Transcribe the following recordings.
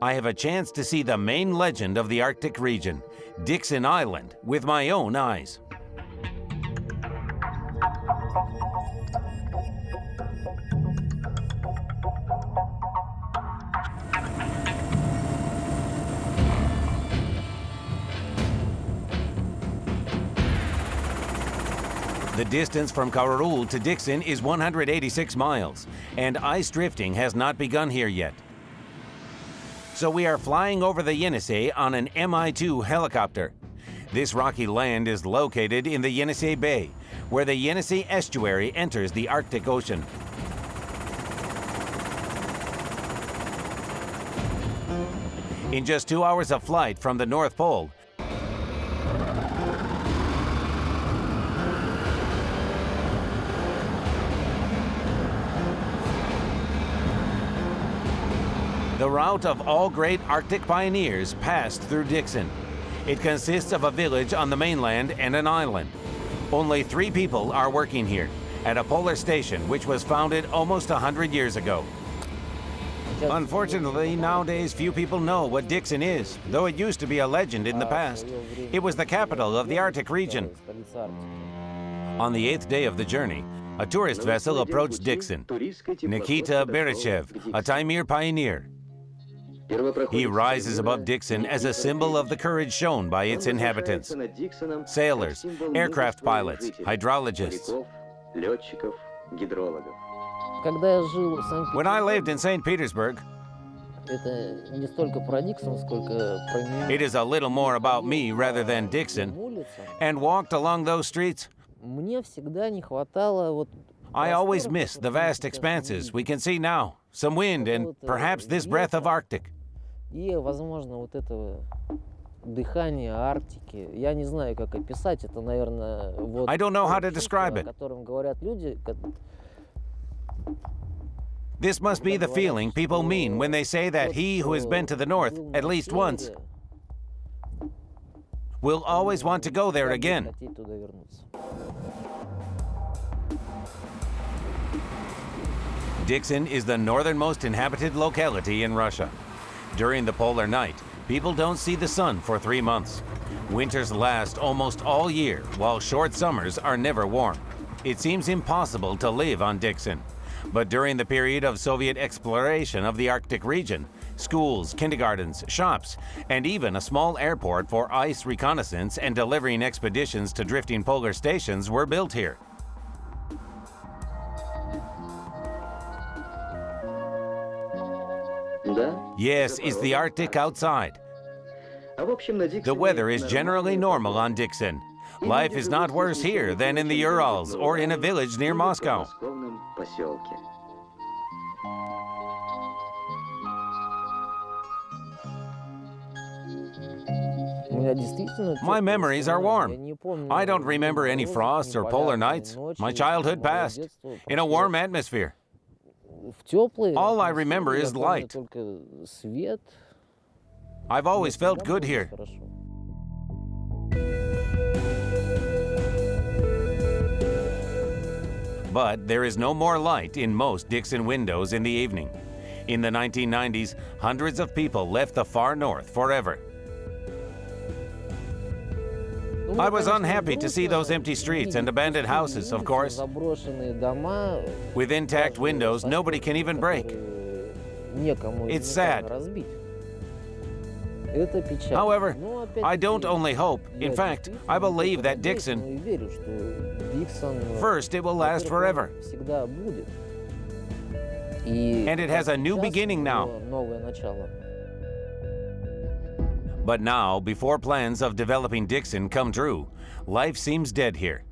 I have a chance to see the main legend of the Arctic region, Dikson Island, with my own eyes. The distance from Karul to Dikson is 186 miles, and ice drifting has not begun here yet. So we are flying over the Yenisei on an Mi-2 helicopter. This rocky land is located in the Yenisei Bay, where the Yenisei estuary enters the Arctic Ocean. In just 2 hours of flight from the North Pole, the route of all great Arctic pioneers passed through Dikson. It consists of a village on the mainland and an island. Only 3 people are working here, at a polar station which was founded almost 100 years ago. Unfortunately, nowadays few people know what Dikson is, though it used to be a legend in the past. It was the capital of the Arctic region. On the 8th day of the journey, a tourist vessel approached Dikson. Nikita Berechev, a Taimyr pioneer. He rises above Dikson as a symbol of the courage shown by its inhabitants. Sailors, aircraft pilots, hydrologists. When I lived in St. Petersburg, it is a little more about me rather than Dikson, and walked along those streets. I always miss the vast expanses we can see now, some wind, and perhaps this breath of Arctic. I don't know how to describe it. This must be the feeling people mean when they say that he who has been to the north at least once will always want to go there again. Dikson is the northernmost inhabited locality in Russia. During the polar night, people don't see the sun for 3 months. Winters last almost all year, while short summers are never warm. It seems impossible to live on Dikson. But during the period of Soviet exploration of the Arctic region, schools, kindergartens, shops, and even a small airport for ice reconnaissance and delivering expeditions to drifting polar stations were built here. Yes, it's the Arctic outside. The weather is generally normal on Dikson. Life is not worse here than in the Urals or in a village near Moscow. My memories are warm. I don't remember any frosts or polar nights. My childhood passed in a warm atmosphere. All I remember is light. I've always felt good here. But there is no more light in most Dikson windows in the evening. In the 1990s, hundreds of people left the far north forever. I was unhappy to see those empty streets and abandoned houses, of course. With intact windows, nobody can even break. It's sad. However, I don't only hope. In fact, I believe that Dikson, first, it will last forever. And it has a new beginning now. But now, before plans of developing Dikson come true, life seems dead here.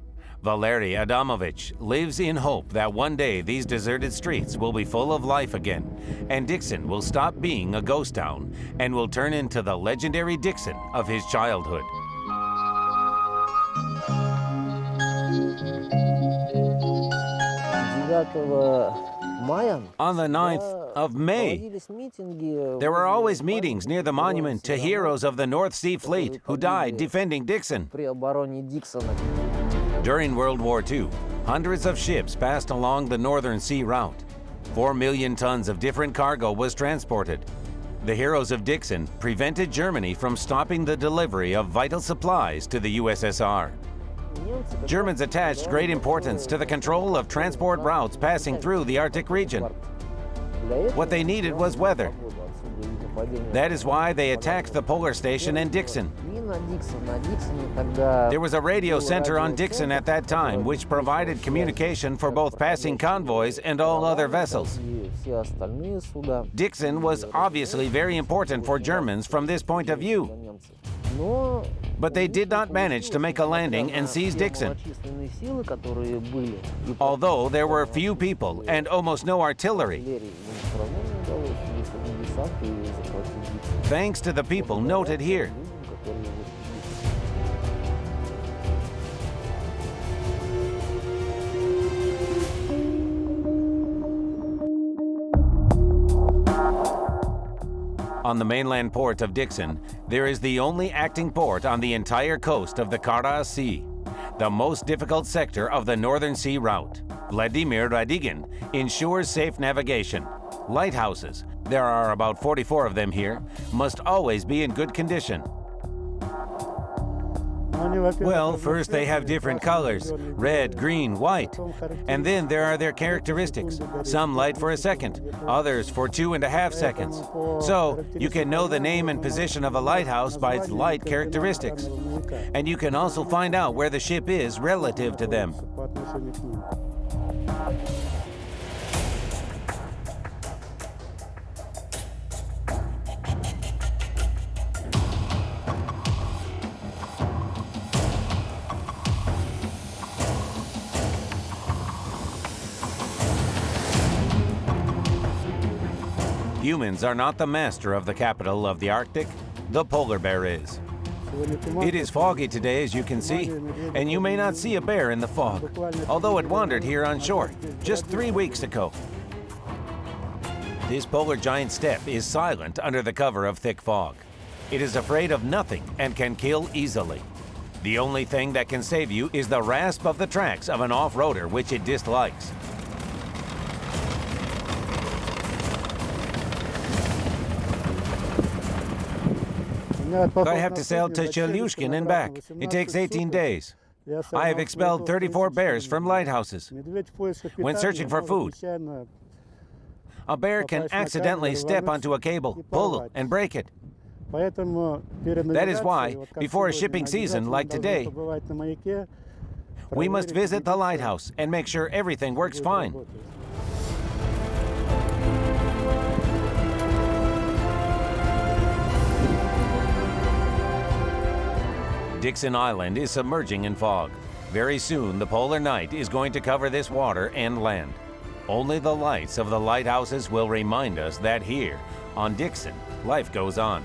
Valery Adamovich lives in hope that one day these deserted streets will be full of life again, and Dikson will stop being a ghost town and will turn into the legendary Dikson of his childhood. On the 9th of May, there were always meetings near the monument to heroes of the North Sea Fleet who died defending Dikson. During World War II, hundreds of ships passed along the Northern Sea route. 4 million tons of different cargo was transported. The heroes of Dikson prevented Germany from stopping the delivery of vital supplies to the USSR. Germans attached great importance to the control of transport routes passing through the Arctic region. What they needed was weather. That is why they attacked the polar station in Dikson. There was a radio center on Dikson at that time, which provided communication for both passing convoys and all other vessels. Dikson was obviously very important for Germans from this point of view. But they did not manage to make a landing and seize Dikson. Although there were few people and almost no artillery, thanks to the people noted here. On the mainland port of Dikson, there is the only acting port on the entire coast of the Kara Sea, the most difficult sector of the Northern Sea route. Vladimir Radigin ensures safe navigation. Lighthouses, there are about 44 of them here, must always be in good condition. Well, first they have different colors, red, green, white, and then there are their characteristics. Some light for a second, others for 2.5 seconds. So you can know the name and position of a lighthouse by its light characteristics. And you can also find out where the ship is relative to them. Humans are not the master of the capital of the Arctic. The polar bear is. It is foggy today, as you can see, and you may not see a bear in the fog, although it wandered here on shore just 3 weeks ago. This polar giant steppe is silent under the cover of thick fog. It is afraid of nothing and can kill easily. The only thing that can save you is the rasp of the tracks of an off-roader which it dislikes. I have to sail to Chelyushkin and back. It takes 18 days. I have expelled 34 bears from lighthouses. When searching for food, a bear can accidentally step onto a cable, pull it, and break it. That is why, before a shipping season like today, we must visit the lighthouse and make sure everything works fine. Dikson Island is submerging in fog. Very soon, the polar night is going to cover this water and land. Only the lights of the lighthouses will remind us that here, on Dikson, life goes on.